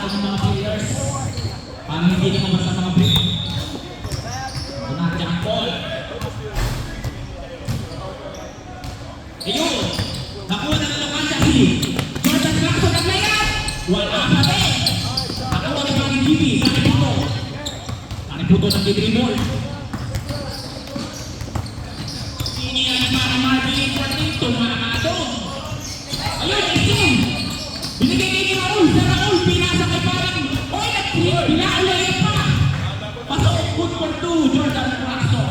ako ng mga players. Parang hindi naman basta mga break. Ito na, jump ball. Ayun! Nakuha na ng lokasya si Jordan Clarkson ang layup! Wala pa din! Nakuha na parang GB, Kaniputo. Kaniputo ng dribble. Iniyan ni Mara Marvin Juanito, Maramado. Ayun, isim! Binigay kay Raul, sa Raul, pinasa kay parang, oy, pinaulayap pa! Pasok, good for two, Jordan Clarkson.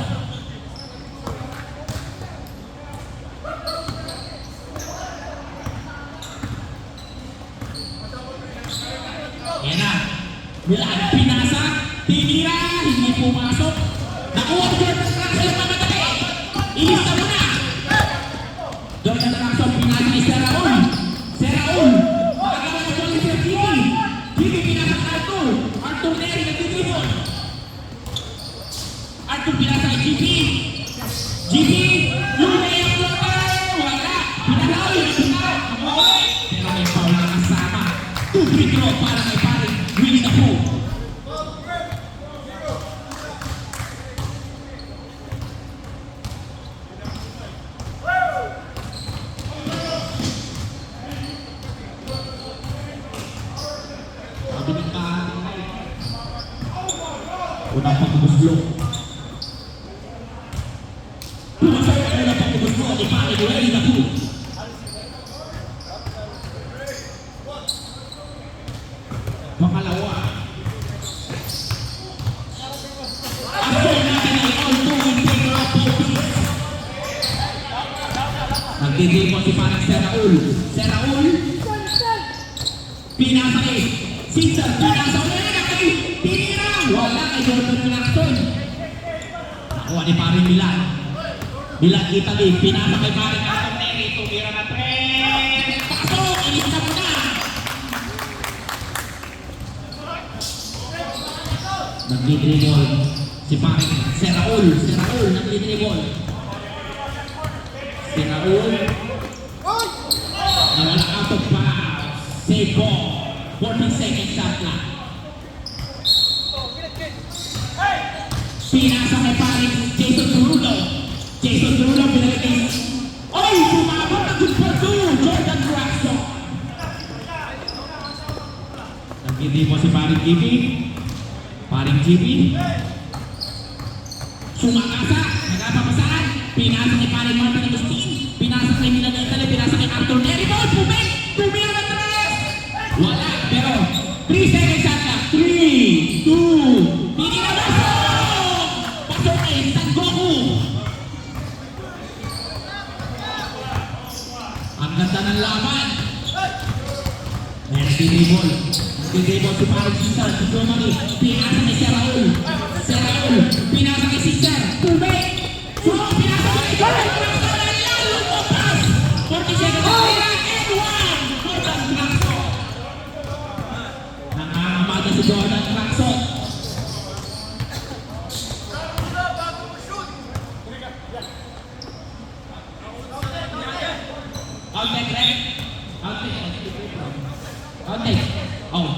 Yan na. Milaan pinasa, tinira, hindi pumasok. Nakuha ko Jordan Clarkson yung mamatay. Ilista mo na. Jordan Clarkson pinasa ni Sir Raul. Sir Raul. Makagawa na doon ni Sir Gibi. Gibi pinasa kay Arthur. Arthur Neri nagtitipon. Arthur pinasa kay Gibi. Gibi. Lumay ang floater. Wala. Pinalawi. Pinalawi. Pero may foul na kasama. 2 free throw para kay paring Willie Dapo. Mabiling pahating unang pagkubuslo. Pumasok ang unang pagkubuslo ni paring Willie Dapo. Makalawa. Ako natin ay all-to-win favor of Popis. Nagdidipon si parang Sir Raul. Sir Raul. Pinasa kay Caesar. Pinasa ulit na kay tinira. Wala kay Jordan Clarkson. Nakuha ni paring Milan. Milan Italy. Pinasa kay paring Arthur Neri. Tumira na 3. Pasok! Inis na mo na. Nag-dribble si paring Sir Raul. Sir Raul nag-dribble. Si Raul nawala out of bounds. Save ball. 14 seconds shot clock. Pinasa kay paring Jason Derulo. Jason Derulo pinagay kay oy! Sumabot na good for two! Jordan Clarkson. Nag-dribble si paring Gibi. Paring GB. Sumakasa. Nagpapasaan. Pinasa kay paring Martin Agustin. Pinasa kay Milan Italy. Pinasa kay Arthur Neri. Ball! Pumek! Tumira na 3! Wala. Pero 3 seconds shot clock. 3, 2, hindi na pasok! Pasok kay San Goku. Ang ganda ng laban. Nagdidribble. Nagdidribble si paring Caesar. Si Jomari. Pinasa kay Sir Raul. Sir Raul. Pinasa kay Caesar. Pumek! Pinasa kay Jordan Clarkson. Lalo mo pass! 40 seconds. And 1! Jordan Clarkson. Nangangamada si Jordan Clarkson. Outtake, Rek. Outtake. Outtake. Oh.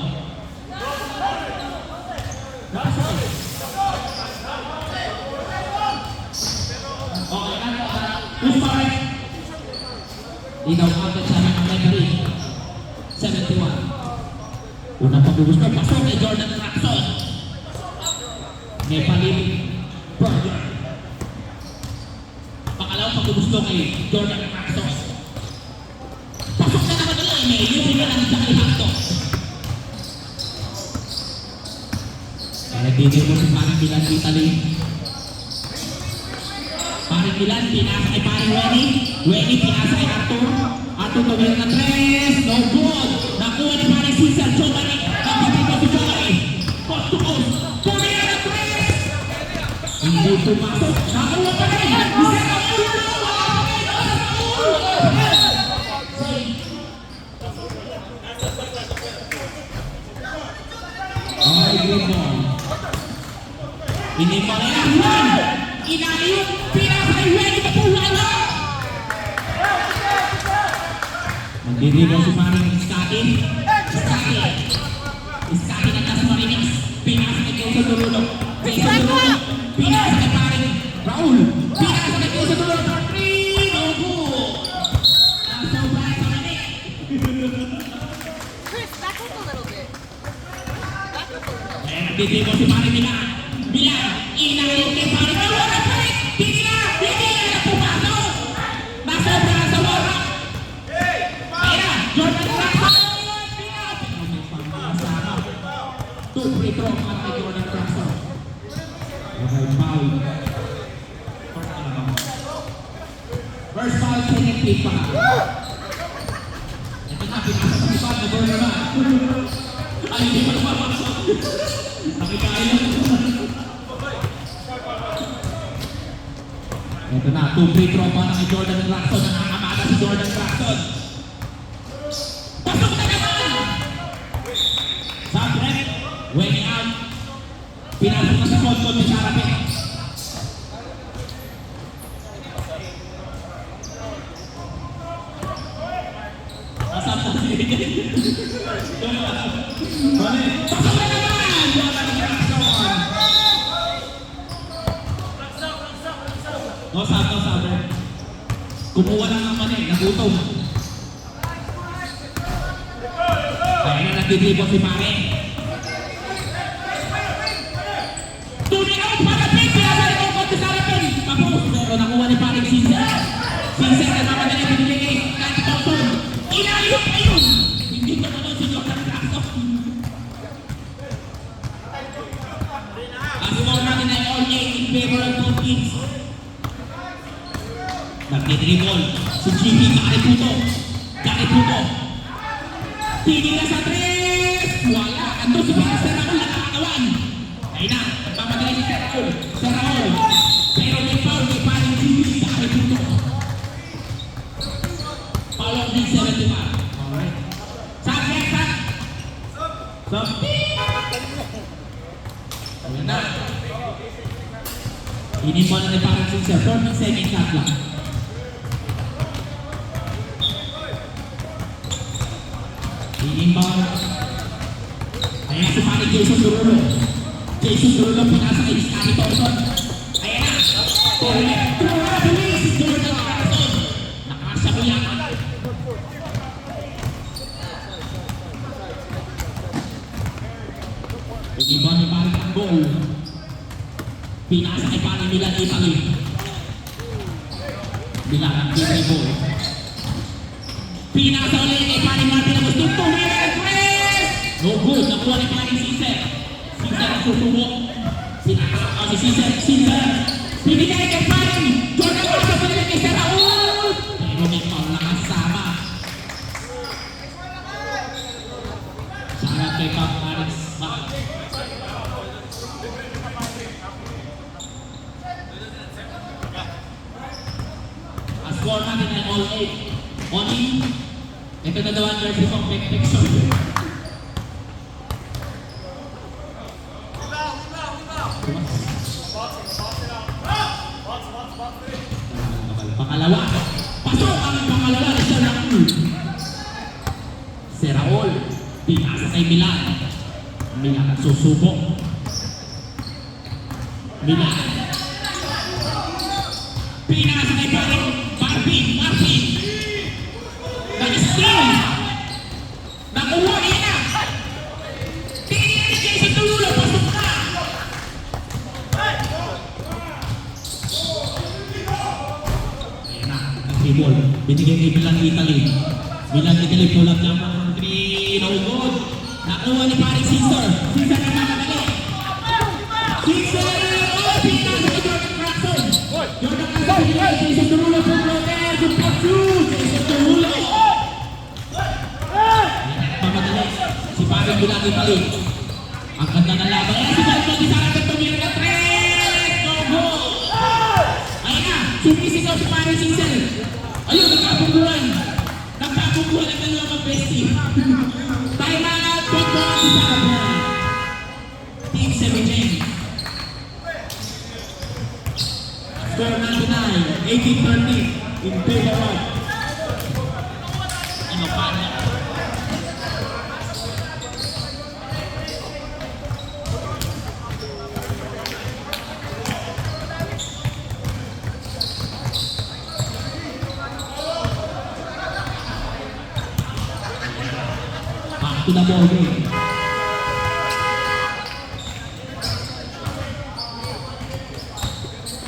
Okay, ano? Who's parang? Dinaw agad sa mga referee. 71. Unang pagbubusto. Pasok kay Jordan Clarkson. May palibig. Burger. Pakalawang pagbubusto kay Jordan Clarkson. Pasok na naman nila. May yung lang sa kay Hector. Nagdidil mo si paring Milan Italy. Paring Milan, pinasa kay paring Wenny. Wenny, pinasa kay Arthur. Arthur tumira na 3. No good. Nakuha ni paring Caesar. Jomari. Nagdidil mo si Jomari. Post to post. Tumira na 3. Hindi pumasok. Nakuha pa rin. Isa na ulo. Okay, good ball. Ini Marian. Inayun. Pinasa kay Wenny. Wala. Nagdidribble si paring Scotty. Iskati ng Dasmariñas. Pinasa kay Jason Durulog. Jason Durulog. Pinasa kay paring Raul. Pinasa kay Jason Durulog. For three. No good. Nasobra sa mali. Chris, back up a little bit. Back up a little. Eh, nagtitimo si Paring Milan. Milan. Inayon kay Paring Raul. Wala pa rin. Hindi na pumasok. Nasobra sa warap. Ayan. Jordan Clarkson. Two free throw para kay Jordan Clarkson. Okay, foul. First foul, second pick pa. Ito na, pinasa sa spot, nag-goal naman. Ay, hindi pa lumapasok. Nakikain lang. Ito na, two free throw para kay Jordan Clarkson. Nakakamada si Jordan Clarkson. Pasok na naman! Sabrek, way out. Pinasok na sa konto ni Sarapet. Asap na si Mali. Pasok na naman! Jordan Clarkson. No, Sabrek. Kumuha lang ang mani, nagutom. Kaya na nagdidribble si Pare. Tuloy out para Pin. Pinasa rin ang konti sa Repin. Tapos, pero nakuha ni Pare Sinser. Sinser na mamadali pinili kay Kati Thompson. Inayok pa yun. Hindi ko naman si Jordan Clarkson. Ang score natin ay all 8 in favor of both teams. Nagdidribble si GP Kariputo. Tinira sa tres! Wala! Ando si Sir Raul nakakatawan. Ayun na, nagmamadali si Sir Raul. Pero may foul, may paring GP Kariputo. Foul of the 75. Alright. Sab! Ayun na. Inimbal na ni parang Sir. 40 seconds shot lang. Inimbal. Ayan si paring Jason Durulog. Pinasa kay Kati Thompson. Ayan na. Tuloy si Jordan Clarkson. Nakasabuyan. Inimbal ni paring ang goal. Pinasa kay paring Milan Italy. Milan ang ball. Pinasa ulit kay paring Martin Agustin. Tuloy ang press! No good. Nakuha ni paring Sinser. Sinser ang susubok. Si Sinser. Pinigay kay paring Jordan Clarkson. Pinigay kay Sir Raul. Pero may foul na kasama. Sarap kay paring Mark. Ang score natin ay all 8. Only, ito na daw ang jersey ng Pekson. Pangalawa. Pasok ang pangalawa ni Sir Raul. Sir Raul, pinasa kay Milan. Milan ang susubok. Milan. Pinasa kay paring Martin. Nag-steal. Nakuha niya na. Tingin ni Jason Durulog. Pasok na. Ayan na. Nag-dribble. Binigay kay Milan Italy. Pulat lang ang 3. No good. Nakuha ni paring Sinser. Sinser na mamadali. Sinser. Pinasa kay Jordan Clarkson. Jordan Clarkson. Jason Durulog. Jason Durulog. Mamadali. Si paring Milan Italy. Ang ganda ng laban. Ayan si Balto. Di sana ka tumira ng 3. No good. Ayan na. Sumisigaw si paring Sinser. Ayun, nagkabungguhan. Nagkabungguhan ang dalawang bestie. Time out. Pagbuhan si Sabra. Team 17. Score 99. 18-30. In favor of Imapana. to the ball game.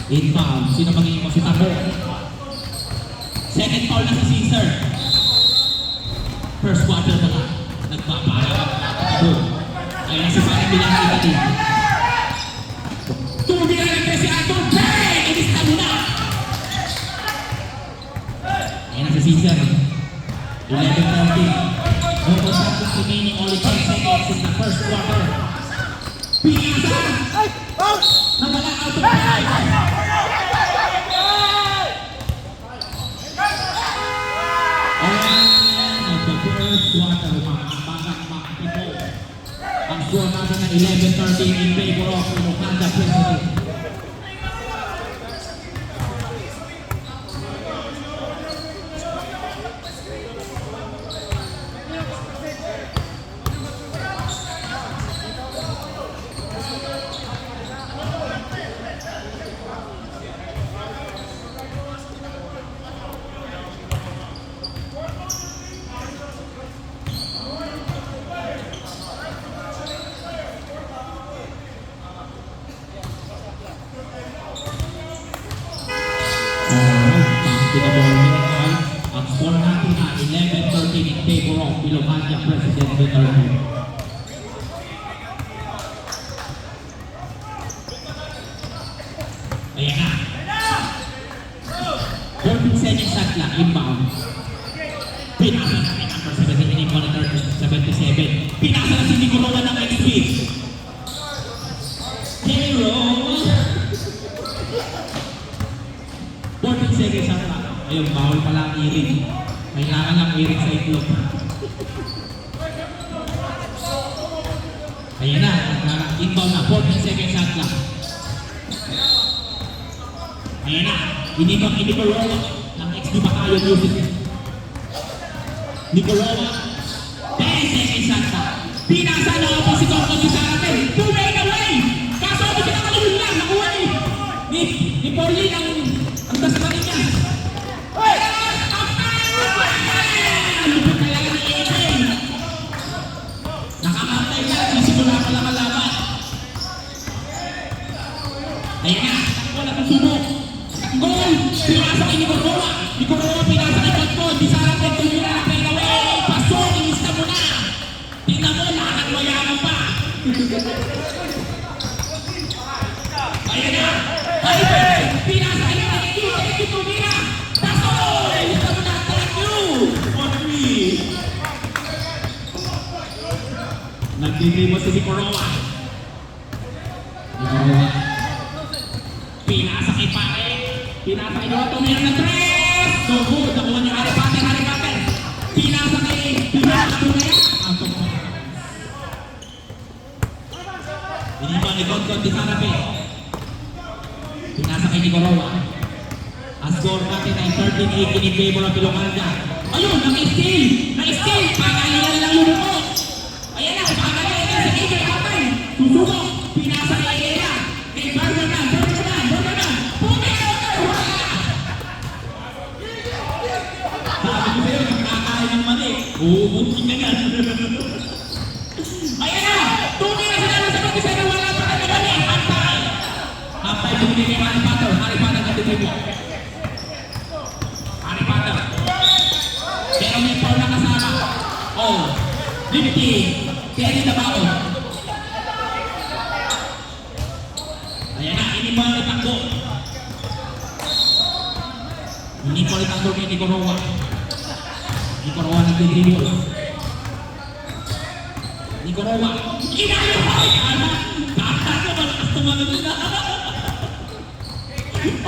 Inbound. Sino magiging mo si Tabo? Second foul na si Caesar. First quarter pa lang. Nagpapala ka. Tabo. Ayun na si Parang bilang kita din. Tumira lang kasi Anton. Bang! Inis na muna. Ayun na si Caesar. 11-13. No contest remaining, only 10 seconds in the first quarter. Pinasa! Nawala out of time! And of the first quarter, mga bagang makapito. Ang score natin na 11-13 in favor of Ilocanda President. Ang score natin na 11-13 in favor of Ilocanda President Duterte. Ayan na. 14 seconds shot lang, inbound. Pinasa namin number 17 in monitor 77. Pinasa na si Nicoloa ng XP. Hero! 14 seconds shot lang. Ayun, bawal pala ang iring. Kailangan lang iring sa itlog. Ayan na, inbound na, 14 seconds shot lang. Ayan na, inibang ni Nicoloa ng XP Bacayo Music. Nicoloa, 10 seconds shot lang. Pinasa na ako si Coco si Sarate. Tumay away! Kaso ako pinakaluhin lang, nakuha ni Pauline ang dasma niya. Nakakantay ka, sisimula pa lang ang laban. Ayan na, wala kang subok. Goal! Pinasa kay Nicoloa. Nicoloa pinasa kay Coco. Di sarap ng tumira na pera away. Pasok, inis na mo na. Tingnan mo, lahat mayaman pa. Ayan na. Ay, pinasa kay Nicoloa. Tumira. Pasok, inis na mo na. Thank you. 1-3. Nagdidribble si Nicoloa. Nicoloa. Pinasa kay Pare. Pinasa kay Nicoloa. Tumira ng 3. So good. Nakuha niyo Harry Potter. Pinasa kay Tumira. Ang tungkol. Inibang ni Godgod di Sarape. Pinasa kay Nicoloa. Ang score natin ay 13-18 in favor of Ilocanda. Ayun, na-steal! Na-steal! Pagalingan lang yung mo! Ayan na, pagalingan na si AJ Atay! Susubok! Pinasa kay Aya! Kay Bergerman! Pumila ka! Wala! Sabi ko sa'yo, nakakain ng mali. Uubukin ka yan. Ayan na! Tumira sila na sa mag-isa na wala pa na mali! Atay! Atay, bumili kay Harry Potter. Harry Potter na titibo. Harry Potter. Pero may foul na kasama. Oh, limiting. Terry Tabao. Ayan na, inimbang na takbo. Inimbang na takbo kay Nicoloa. Nicoloa nagdidribble. Nicoloa. Inayo pa kay Ana. Kata ko, malakas tumanong nila.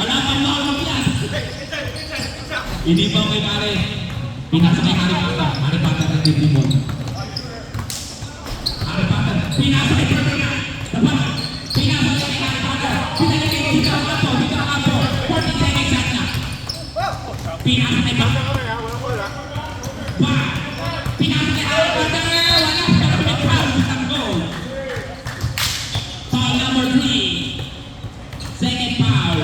Wala kang mahal mag-yan. Inimbang kay Pare. Pinasa kay Harry Potter. Harry Potter nagdidribble. Harry Potter. Pinasa kay Bergerman. Dapat. Pinasa kay Harry Potter. Pinalagay kay Hikaw Apo. 14 seconds shot na. Pinasa kay Potter. Pinasa kay Harry Potter. Wala. Pero may foul. Isang goal. Foul number 3. Second foul.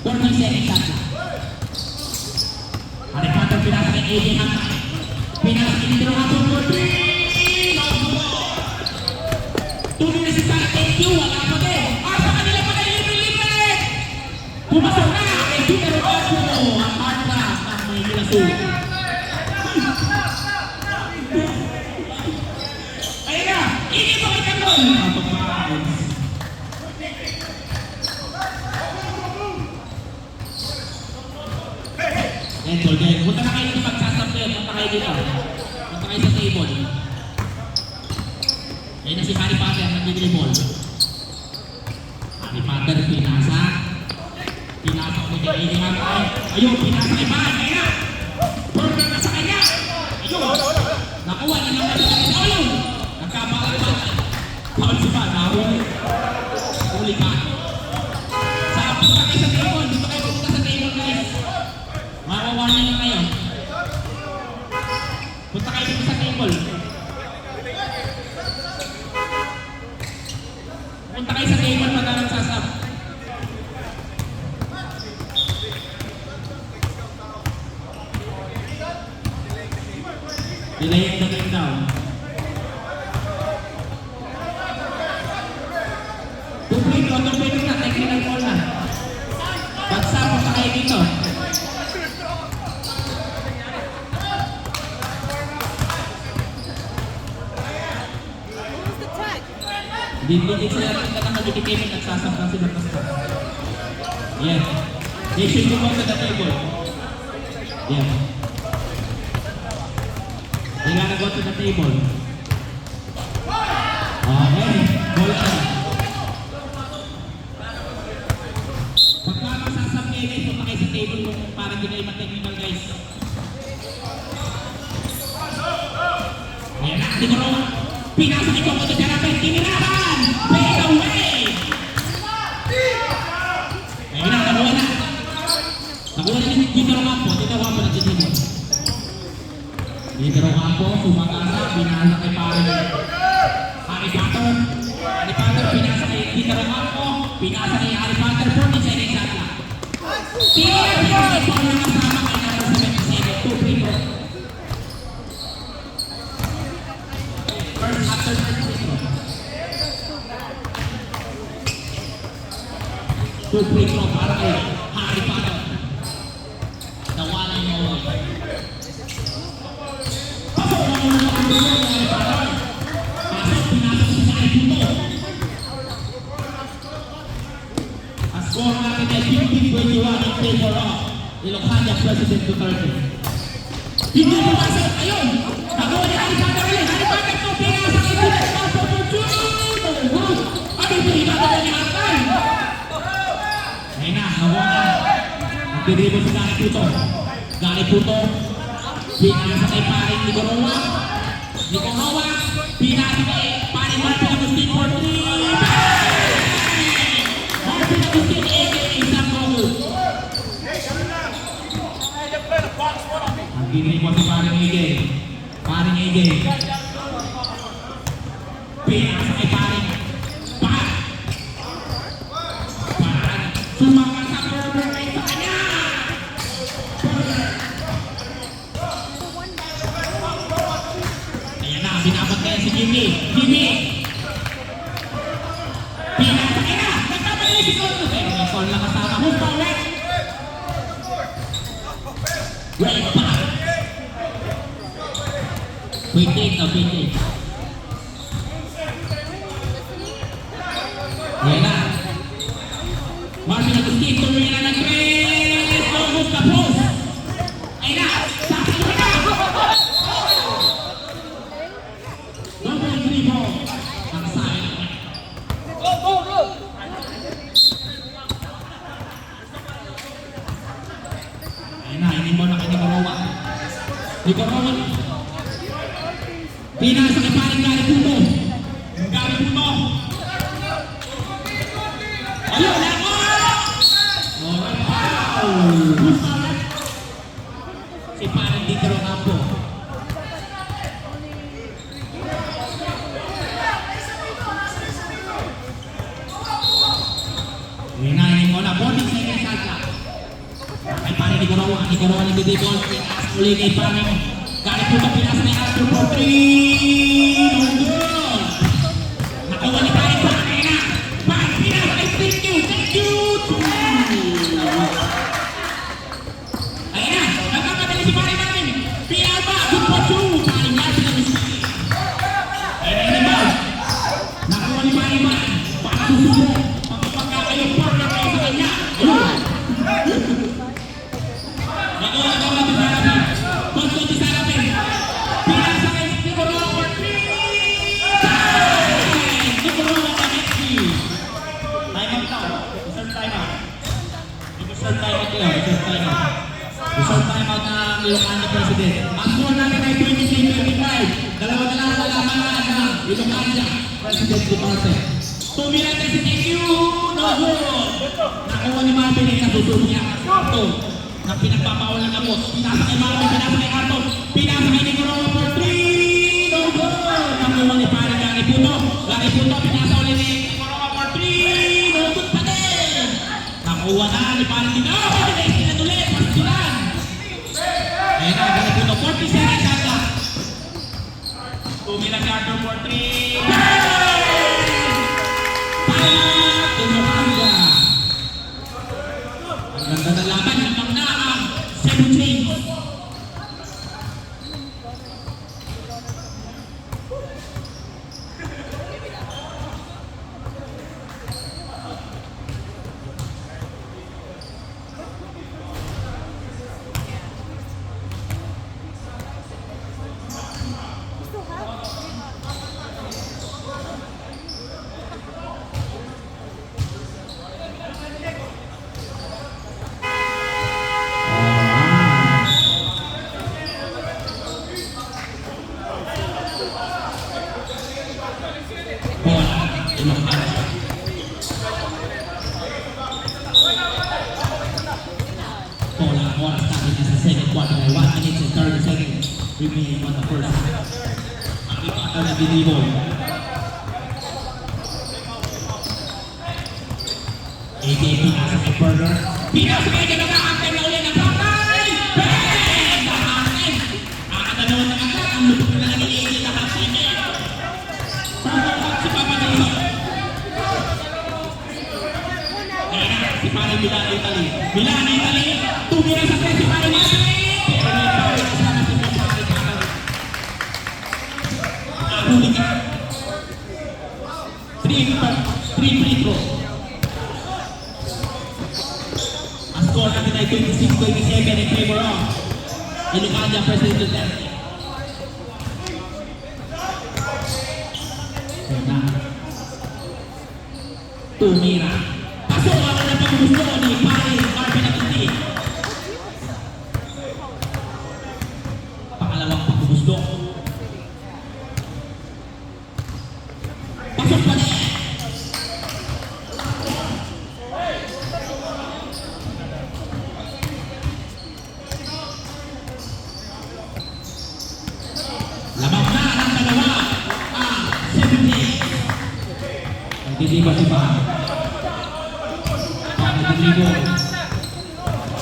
14 seconds shot na. Harry Potter pinasa kay AJ Atay. Pinasa kay Nitro Apo for 3. No Oh, ang hard pass ng Maynila Sur. Ayan na, hindi pa kita doon. Pagpapakaos. Ito, Jen. Punta na kayo dito magsasample. Punta kayo dito. Punta kayo sa table. Ayan na si Harry Potter. Nag-dribble. Harry Potter, pinasa. Pinasa ko kay Eddie Hatay. Ayun, pinasa kay Bahan. Ayan na. Burger na sa kanya. Ayun. Nakuha niya lang sa kanya. Ayun. Nagkabalan. Paul si Bahan. Nahuli. Huli ka. Punta kayo sa table. Dito kayo pumunta sa table, guys. Mawawarning na kayo. Punta kayo dito sa table. Punta kayo sa table pag nagsasab. Delaying the game down. Tumpito na. Technical call na. Bagsa, punta kayo dito. Who's the tag? Hindi sila rin na magkikipin at sasabang sila basta. Yeah. They should go to the table. Yeah. They gotta go to the table. Okay. Ball ka. Pagka magsasabay guys, punta kayo sa table para hindi kayo ma-technical guys. Ayan na, hindi ko rin. Pinasa ito ko ito Jarapet, tinirahan! Fade away! Ayun na, nakuha na. Nakuha na dito rin ako, dito ako na dito. Dito rin ako, sumagasa, pinasa kay parang Harry Potter. Harry Potter, pinasa kay dito rin ako, pinasa kay Harry Potter, 47 shot lang. Tinirahan ito ang nakasama kay number 77, 2 free throw. First after free throw. 2 free throw para kay Harry Potter. Nawalan mo. Pasok mo muna ang dulo ng Harry Potter. Pasok, pinasok sa Harry Puto. Ang score natin ay 15-21 in favor of Ilocania President Duterte. Hindi mo pasok. Ayun! Nakuha ni Harry Potter ulit. Harry Potter to pinasa kay Puto. Pasok mo dyan! Ano ito? Hinatawag ni Hatay. Ayun na, nakuha na. Nagdiribo si Gary Puto. Gary Puto. Pinasa kay paring Nigorowa. Nigorowa. Pinasa kay paring Martin Agustin for 3. Martin Agustin, a.k.a. Sam Rogo. Ang diribo si paring AJ. Paring AJ. Pinasa kay paring Pat. Pat. Sumakan sa Burger kay sa kanya. Ayan na, binabot kaya si Jimmy. Jimmy! Pinasa kaya na! Nagtamadali si Cole. Eh, may call na kasama. Who's forward? Right back. Wait daw, wait days. Ayan na. Marvin Agustin, tuloy na ng 3. August na post. Ayan na. Sakit mo na. Double dribble. Ang sayang. Go! Ayan na, hindi mo na kay Nigorowa. Nigorowa. Pinasa kay paring Gary Puto. Gary Puto. Ayun, ako! Alright, foul! Who's foul? Si paring Dito Campo. Hinahin mo na, bonding second shot lang. Kay paring Nigorowa nagdidibol. Pinasa uli kay paring Gary Puto. Pinasa ni Arthur for 3. No good! Nakuha ni paring Paring na. Paring pinasa kay thank you! Ilocana President. Ang score natin ay 23-25. Dalawa na lang lalaman ng Ilocana President Duterte. Tumira kasi thank you! No good! Nakuha ni Marvin ay nasusunod niya. Ito, na pinagpapawal ng gamot. Pinasa kay Marvin, pinasa kay Arton. Pinasa kay Nicoroa for 3! No good! Nakuha ni Pare Gary Puto. Gary Puto, pinasa ulit ni Nicoroa for 3! No good pa din! Nakuha na ni Pare Gino. Next na ulit, pasulan! Ayan na, Gary Puto, 40 seconds at last. Tumira si Arton for 3! Ang ganda ng laban, hanggang na ang 17. Oras natin na sa second quarter ay 1 minutes and 30 seconds remaining on the first half. Ang ipataw na binibol. AJ pinasa kay Burger. Pinasa kay Ganagakantay na ulit ng Pakay! Bang! Nakakantay! Nakakadalawan ng agad. Ang lupit na lang ni AJ na kakantay. Pagkakat si Papa Dino. Kaya si Pare Milan Italy. Milan Italy! Tumira sa presi Pare Milan! Pero may Pare na sana si Pare Milan. Huli ka. 3 free throw. Ang score natin ay 26-27 in favor of Ilocana President Duterte. Kaya tumira. Pasok ako na paggusto ni Pare Marvin Agundi. Pangalawang paggusto. Pasok pa rin. Lamang na ang dalawa. 17. Nagdidiba si Pare.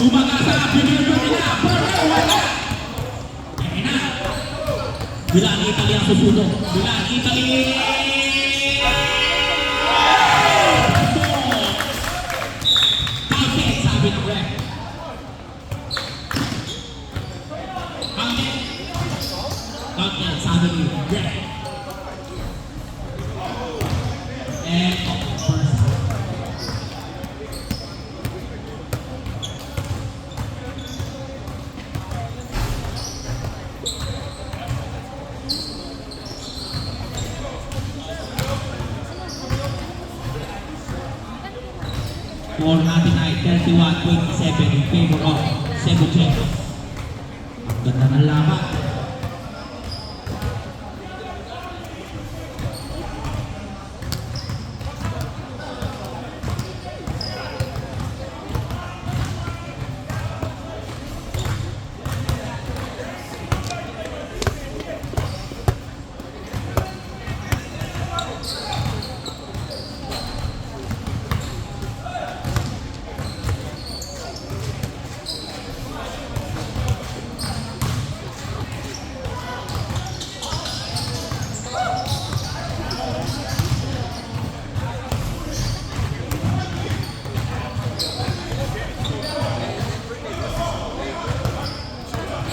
Umagasa, pinirito nila, pero wala! Kaya na! Milan Italy ang susunod. Milan Italy! Counted, sabi ng ref. Counted, sabi ng ref. And first. Score natin ay 31-27 in favor of Cebu Chicos. Ang ganda ng laban.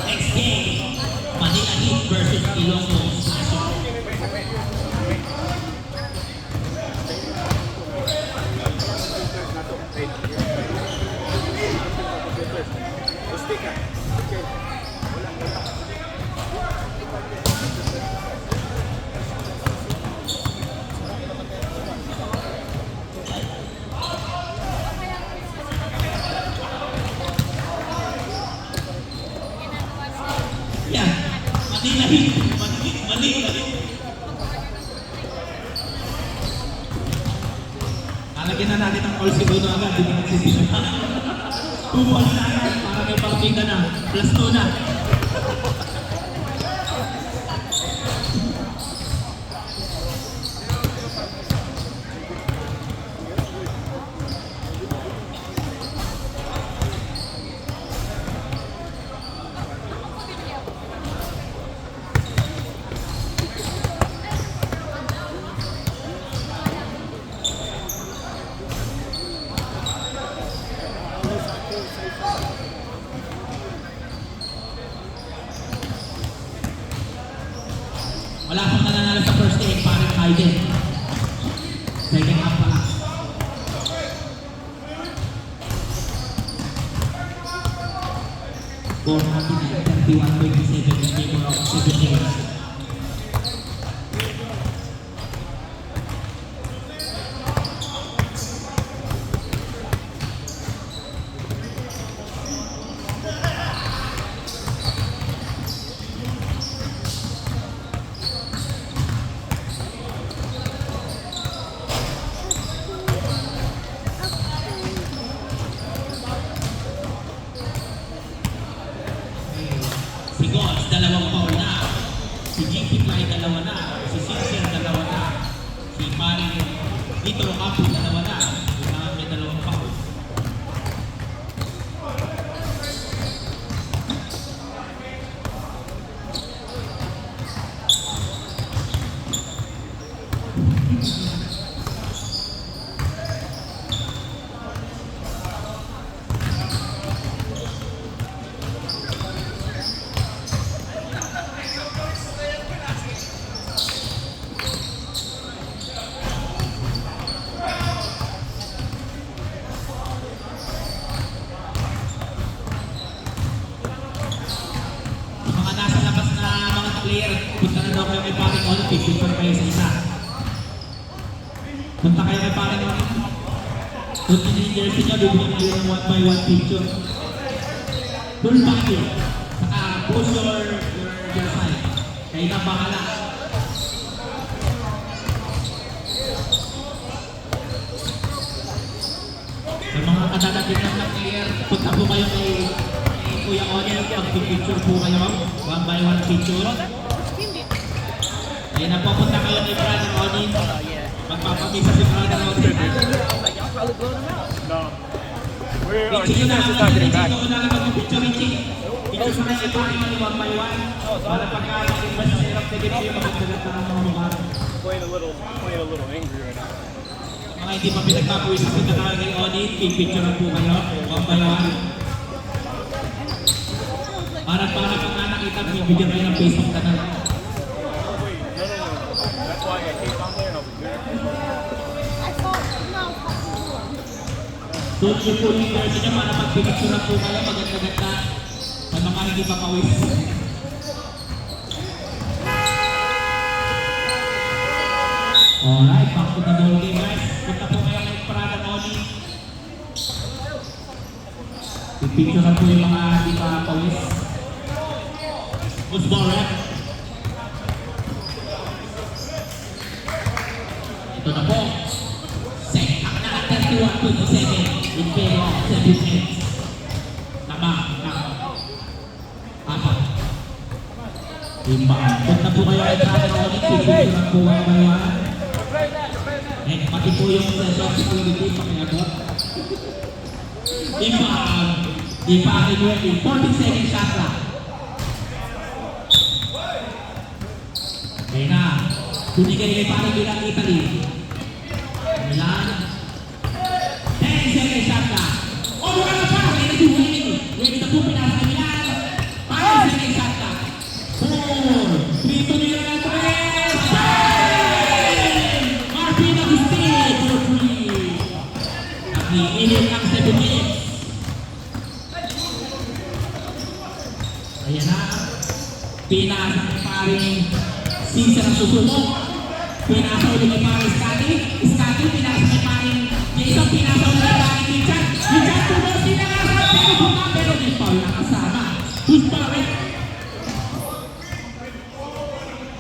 Next game, Manila Heat versus Ilocos National. Mali. Lalagyan na natin ang all siguro agad. Hindi na nagsisipin. 2 balls na agad para may partida na. Plus 2 na. Wala pang nananalo sa first game, parang Hayden. Second half pa lang. Score natin ay 31-27 in favor of 7 games. Si Gods, 2 foul na. Si GP Fly, 2 na. Si Sincere, 2 na. Si Mario Dito Apu, 2 na. May 2 foul. Mga nasa labas na mga player, punta na daw kayo kay Paring Olympic, picture kayo sa isa. Punta kayo kay Paring Olympic. Kung yung jersey nyo, bibigyan kayo ng 1x1 picture. Full body. Saka post your side. Kayo na bahala. Sa mga kadadating ng player, punta po kayo kay Kuya Onel, mag-picture po kayo. 1x1 picture. Ayan na po, punta kayo kay Brother Onel. Magpapamisa si Brother Onel. No. We're our Richie, defense is not getting back. Richie, na lang mag-picture, Richie. Picture sa kayo kay Onel 1x1. Para pagka-aking ba sa hirap na game kayo, magagdagat na ng mga mukha. Playing a little angry right now. Mga hindi pa pinagpapuwis sa punta kayo kay Onel, picture po kayo. 1x1. Para pag nakita, bibigyan kayo ng Facebook na lang. Wait, no. That's why I came down there and I was good. Doon yung po yung jersey niya para magpipicture po kayo, maganda-ganda sa mga hindi pa pawis. Alright, back to the ball game guys. Punta po kayo kay Prada Noli. Pipicture po yung mga hindi pa pawis. Who's ball rep? Ito na po. Second na 31-27 in favor of 7 games. Tama. Apat. Lima. Punta po kayo kay Prada Noli. Pipicture po kayo kayo. Pati po yung sense of security pakiabot. Di pa akin ready. 40 seconds shot lang. Kaya na. Tunigay kay parang bilang Italy. Milan. 10 seconds shot lang. Oh, buka na pa! Kaya nag-winning. Ready na po pinasa kay Milan. 5 seconds shot lang. 4. 3 to Milan na 3. Martin Agustin for 3. Nag-iinit ang 7 minutes. Ayan na. Pinasa kay paring Caesar ang susunod. Pinasa ulit kay paring Scotty. Scotty, pinasa kay paring Jason. Pinasa ulit kay paring Richard. Richard, tulos din ang asa. Pero buka, pero di foul na kasama. Who's paring?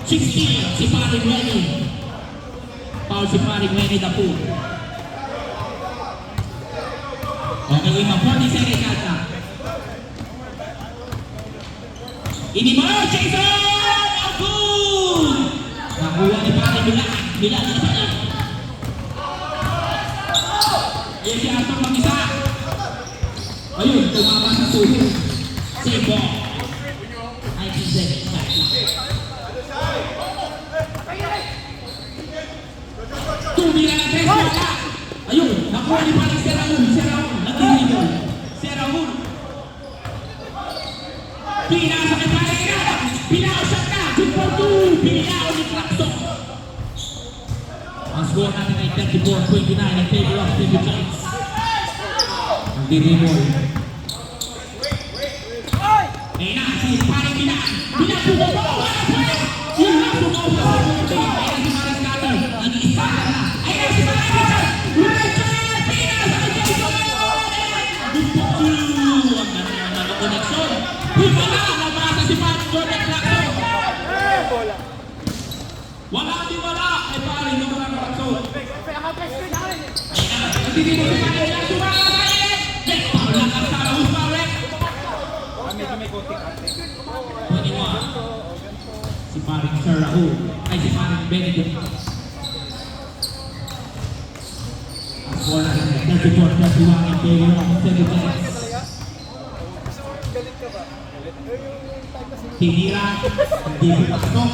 16, si Paring Wenny. Foul si Paring Wenny Dapu. Okay, Ima, 40 seconds ata. Ini mo, Jason! Ang good! Nakuha ni Paring Milan. Milan, ano ba yan? Ayan si Arthur mag-isa. Ayun, tumama sa suho. Save ball. 19 seconds back. Tumira na 3 bola. Ayun, nakuha ni Paring si Raul. Si Raul, nagdirigo. Si Raul. Pinasa kay Paring na. Pinausap na. 2-4-2. Pinao ni Claxon. Ang score natin ay 34-29 in favor of Team Giants. Ang dirigo. Ayun na, si Paring Milan. Milan pumabaw. Yun lang pumabaw sa pumabaw. Ayun na si Paring Scotty. Nag-iisa na. Ayun na si Paring Milan. Richard! Pinasa kay Jason! Ang ganda ng koneksyon. Himala! Nabasa si Paring Jordan Claxon. Wala di wala. Ay Paring Jordan Claxon. Ayun na. Nagtitimo si Paring Milan. Sumala sa ilit. Yes! Paul lang ang sa Raul Paulek. Medyo may konting-konting. 21. Si Paring Sir Raul. Ay si Paring Benedict. Ang score natin ay 34-31 in favor of Team Giants. Tinira. Hindi pumasok.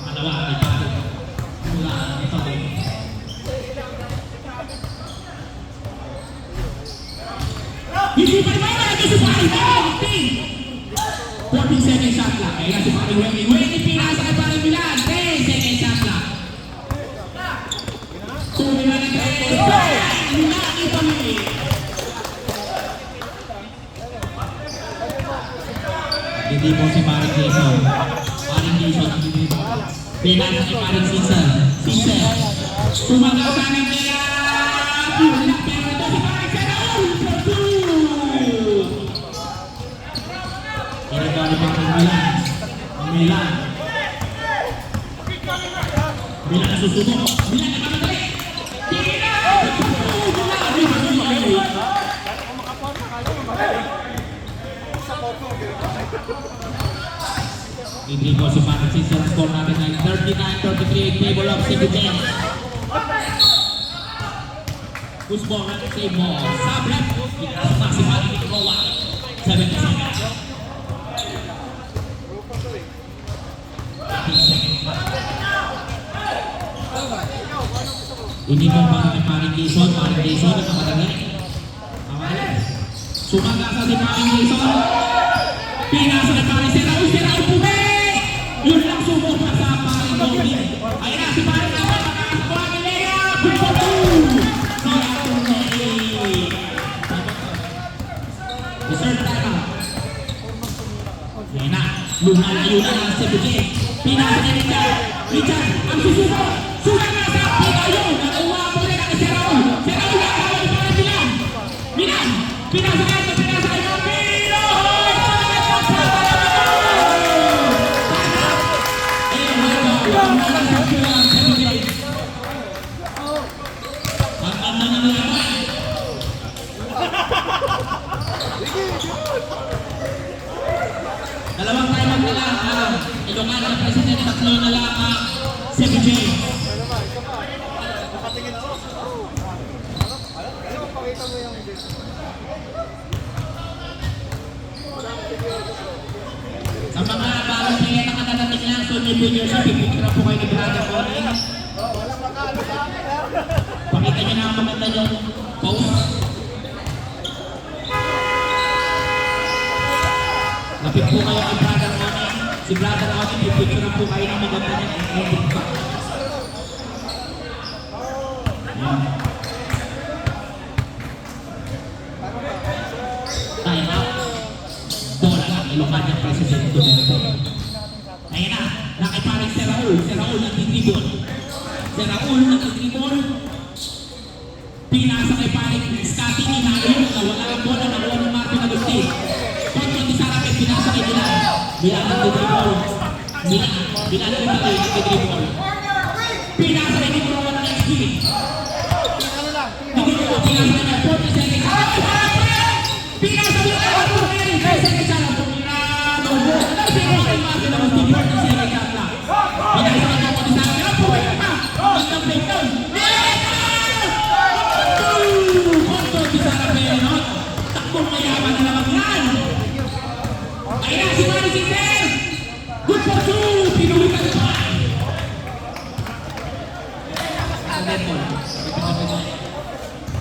Pangalawa ay Paring. Mula ito. Hindi pa naman ito si Paring Benedict. 14 seconds shot lang. Kaya si Paring Wenny. Wenny pinasa kay Paring Milan. 10 seconds shot lang. Tumira na 3. Milan ituloy. Hindi po si Paring Jason. Paring Jason ang hindi po. Pinasa kay Paring Caesar. Caesar. Sumagasa ng kaya. Wala pero ito si Paring Seraul. Ito ni Paring Milan. Milan. Milan na susunod. Milan na mamatali. Tira! Hindi ko si Paring Caesar. Ang score natin ay 39-33 in favor of Cebu Giants. Push ball natin save mo. Sabrep. Pinasa si Paring Ikowa. 70 seconds. Ini po para kay Paring Jason. Paring Jason at namatali. Sumagasa si Paring Jason. Pinasa kay Paring Seraul. Seraul pume! Yun lang sumupa sa Paring Bobby. Ayun na si Paring Naman. Nakakakuha ni Lea. Pupo-2! Si Atunay. Reserve timeout. Ayun na. Lumalayo na ang Cebu Giants. Pinasa ni Richard. Richard ang susuko. Sumagasa. Pinayo. Nakuha mo rin ang Seraul. Seraul na kawal ni Paring Milan. Milan. Pinasa kayo. Pinasa kayo. Dalawang timeout na lang ang Ilocano na President, tatlo na lang ang Cebu Giants. Sa mga bagong player na katatating lang, so may video siya, pipicture po kayo ni Brother Connie. Pakita niyo na ang maganda yung pose. Lapit po kayo kay Brother Connie. Si Brother Connie, pipicture po kayo ng maganda niya. Edit pa. Time out. Bola ng Ilocano President Duterte. Ayan na, nakiparing si Raul. Si Raul nag-dribble. Si Raul nag-dribble. Pinasa kay Paring Scotty. Inaayos na wala ang bola. Nakuha ng Martin Agustin. Pagpag ni Sarapet, pinasa kay Milan. Milan ang dribble. Milan ang dribble. Pinasa ni Negro ng XP. Negro, pinasa niya 40 seconds. Pinasa niya 40 seconds lang. Pinasa niya 40 seconds lang. Pinasa niya 40 seconds lang. Puwede pa. Ang breakdown. Punto si Sara Benot. Takbong mayaman na naman yan. Ayun na si Manny Sinclair. Good for two. Pinulitan pa.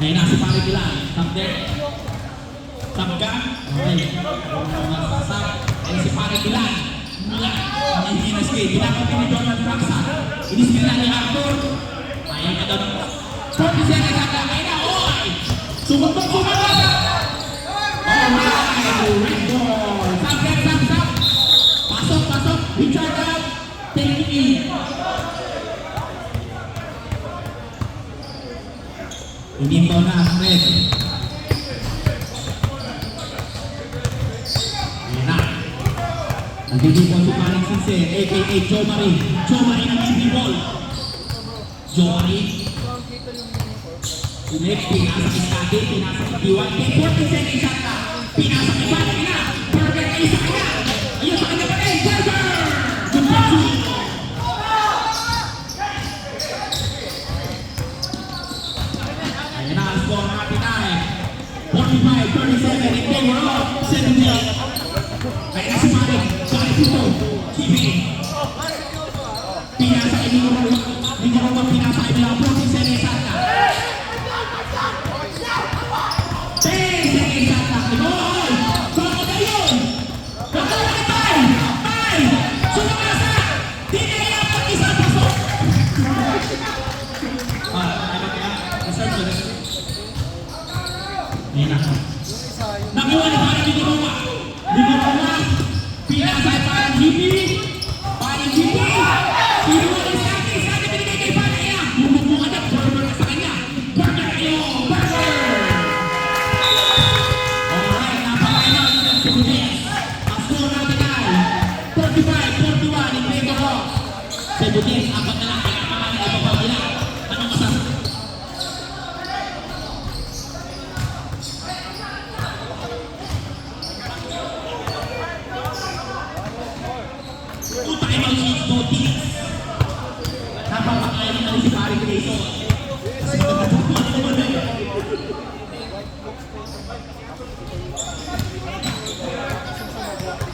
Ayun na si Pari Pilar. Tap deck. Tap ka. Okay. Masasap. Ayun si Pari Pilar. Mula. Ang hindi na skill. Pinapapin ni Jordan Traxa. Iniskill na ni Arthur. Ayun ka doon. 40 seconds ang lang. Oy! Sumundok. Alright! Red ball. Sap. Pasok. Richard out. Take it in. Inimbaw na ang red. Ayan na. Nagdidibol si Paring Sise, a.k.a. Joe Marie. Joe Marie ang nagdidibol. Joe Marie. Ulit, pinasa kay Scotty, pinasa kay Diwan. 40 seconds shot na. Pinasa kay Paring na. Burger kayo sa kanya. Ayun sa kanya pa rin. Burger! Good for two. Ayan na ang score natin ay 45-37 in favor of 17. Ayan na si Paring. Paring Puto. Keeping. Pinasa kay Ningarawa. Pinasa kay Ningarawa. 40 seconds shot na. 10 seconds shot na. Goal! Bako na yun! Bako na tayo! Ay! Sumasa! Tinayang pag-isang pasok! Ano kaya? Reserve. Ayan na. Nakuha ni Paring Ningarawa. Pinasa kay Paring GP. Pinuha ni Scotty. Scotty binigay kay Paring niya. Bumubungan na. Burger na sa kanya. Burger kayo! Burger! Alright, napakainaw ng Cebudes. Ang score natin ay 45-41 in favor of Cebudes. Apat na lang kailangan na ipapabila. Anong masasabi? Two timeout leads no teams. Napapakain na rin si Paring Quezon. Kasi magkakatuwa naman eh.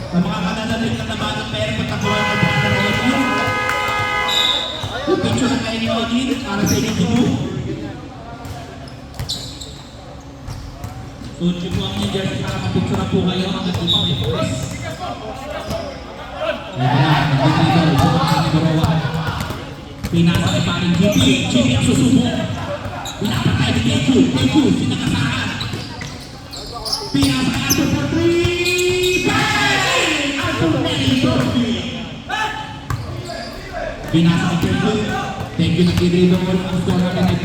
Sa mga mananalig na naman ng pera pagkakuha ng mga narayapin. Yung picture na kayo ni Odin para sa inyo dito. Suot nyo po ang inyong jersey para mapicture po kayo hanggang di pa may press. Ito na, nag-dribble sa mga Ningarawa. Pinasa kay Paring GP. GP ang susubok. Pinapatay ni Teku. Sinakasahan. Pinasa kay Arthur for 3. Bang! Arthur for 3. Pinasa kay Teku. Teku nag-dribble. Ang score natin ay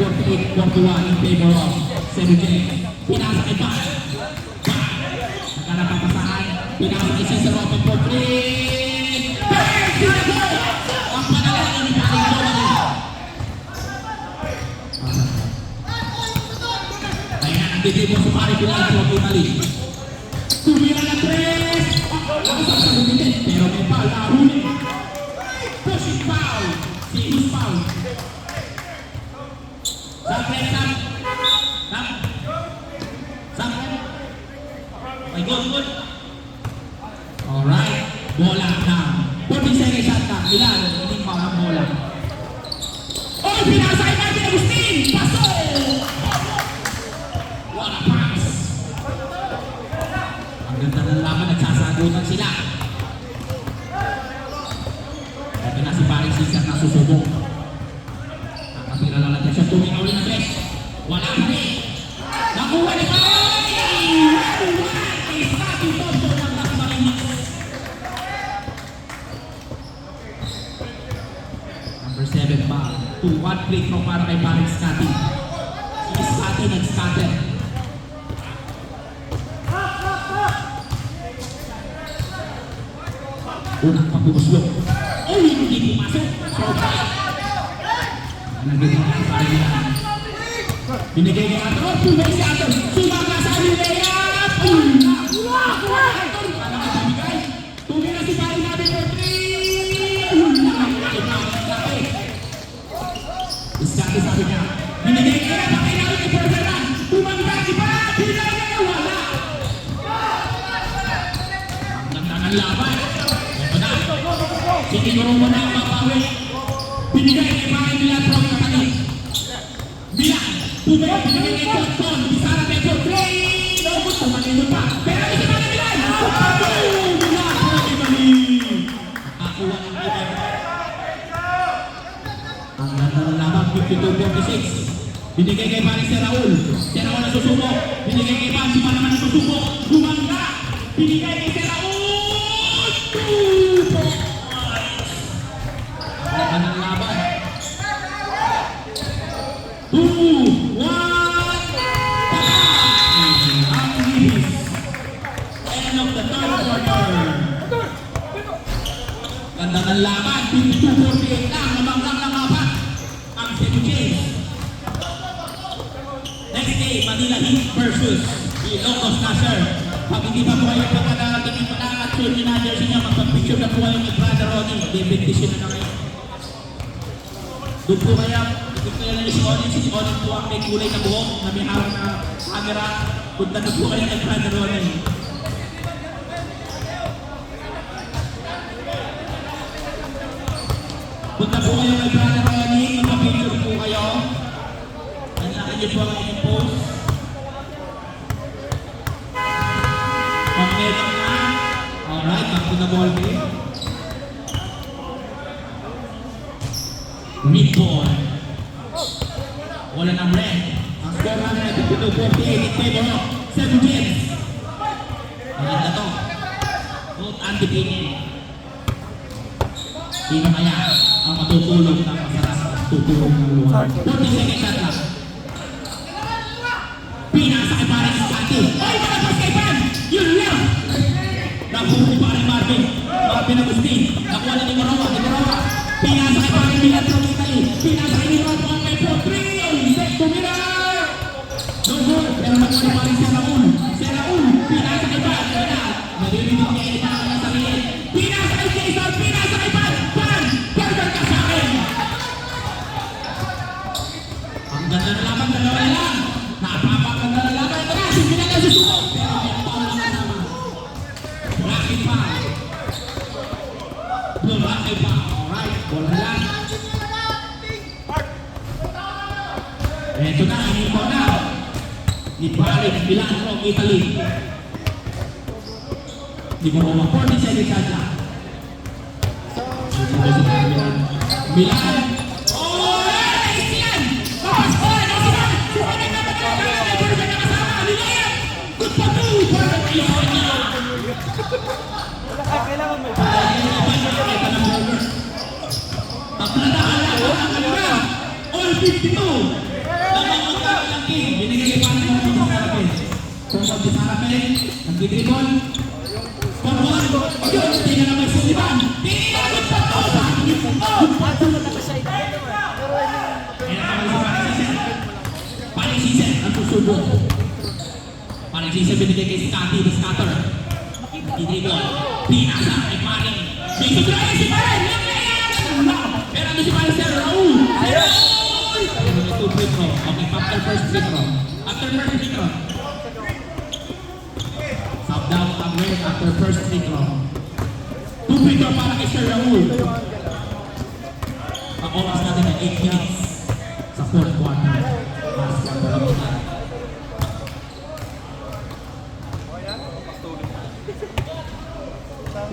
48-41 in favor of Cebudes. Pinasa kay Bang. Nagkanap ang pasahan. Pinasa kay Cesar Open for 3. Ang panalaman ni Paring Joe. Ayan, nagdidibol sa Paring Pilar sa Pumali. Tumira na 3. Ang sasagutin, pero may foul. Ahuli. Pushing foul. Sinus foul. Sample. Okay, good. Alright. Bola na. 40 seconds shot na. Milan, hindi pa ang bola. Oh, pinasa kay Martin Agustin! Paso! What a pass! Ang ganda ng laban, nagsasagutan sila. Ito na si Paring Cesar na susubok. Nakapira lang natin siya. Tumingaw rin na best. Wala pa rin. Nakuha ni Paring! Scotty Toto ng Nakabarinis. Number 7 pa. 2-1 free throw para kay Paring Scotty. Si Scotty nag-scatter. Unang pagbubuslok. Uy, hindi pumasok. So, nagiging para nila. Binigay kay Ator. Pumay si Ator. Sumaga sa layup. Uy, nakuha. Ator. Parang nabibigay. Tumira si Pari natin for 3. Uy, nakakita. Iskati sabi niya. Binigay kay Ator. Pakay namin kay Fernan. Tumangga si Pari. Binigay kay wala. Ang ganda ng laban. Ito na. Siniguro mo na ang mapawi. Binigay kay Pari nila from Katalik. Milan. Tumay. Binigay kay Johnson. Bisara kay for 3. Naubos. Tumalino pa. Pero ito na Milan. Milan. Nakakuha ng Milan. Ang ganda ng laban. 52-46. Binigay kay Pari si Raul. Si Raul na susubo. Binigay kay Pari. Si Pari naman na susubo. Gumangga. Binigay kay si Raul. 2 points. Ang ganda ng laban. 2, 1. Ang release. End of the third quarter. Ganda ng laban. 52-48 lang. Nabanggang lang apat. Ang Cebu Jays. Next game, Manila Heat versus Ilocos Nasser. Pag hindi pa po kayo pagkakagaling pa lang at suot nyo na jersey nyo, magpapicture na po kayo ni Brother Ronnie. Debectation na kayo. Doon po kaya, doon kaya lang si Onin. Si Onin po ang may kulay na buhok na may hawak na camera. Punta doon po kayo kay Brother Ronnie. Punta po kayo kay Brother Ronnie. Magpapicture po kayo. Nanlakan niyo po ang inyong post. Pag-meron na. Alright, back to the ball game. Midball. Wala ng red. Ang score namin ay 52-48 in favor of Cebu Jays. Maganda to. Both undefeated. Sino kaya ang matutulog ng masarap tutulog ng luha? 40 seconds shot lang. Pinasa kay Pare si Santi. Ay, malabas kay Pan! Yun lang! Nakuha pa rin Marvin. Marvin Agustin. Nakuha na ni Morowa. Pinasa kay Pare Milan from Italy. Pinasa kay Morowa ang may 4-3. Hindi, tumira! No goal. Pero nakuha pa rin si Raul. Si Raul. Pinasa kay Pan. Naririnig niya yung mga ng sarili. Pinasa kay Jason. Pinasa kay Pan. Pan! Burger ka sa akin! Ang ganda na laban. Dalawa na lang. Napapaganda na laban. Ito na. Sige na lang susuko. Pero may power na naman. Rocky pa. Rocky pa. Alright. Ball na lang. Ito na. Ito na. Ibalik. Milan from Italy. Di mo naman 40 seconds shot lang. Milan. Oh! Nice yan! Papaskoy! Sumunod na matalaga! May burger na kasama! Milan! Good pa to! Perfect yun niya! Kailangan mo. Ito ng burger. Tatladahan lang ang kanina. All 52! Lamang magkakaroon ng king. Binigay kay Paano ng mga sarapin. Kung pag-sarapin, nag-dribble. Pag-one. Yun! Tingnan naman sa liban. Tingnan pa to! Paling sisen ang susubok. Paling sisen binigay kay Scotty, the scatter. Didribol. Pinasa kay Paring. Jason Reyes si Paring. Pero ano si Paring Sir Raul? Raul! Ayun yung 2 free throw. Okay, after first free throw. After first free throw. Sub down ang red after first free throw. 2 free throw para kay Sir Raul. Ang oras natin ay 8 minutes sa fourth quarter. Mas sa palamutan.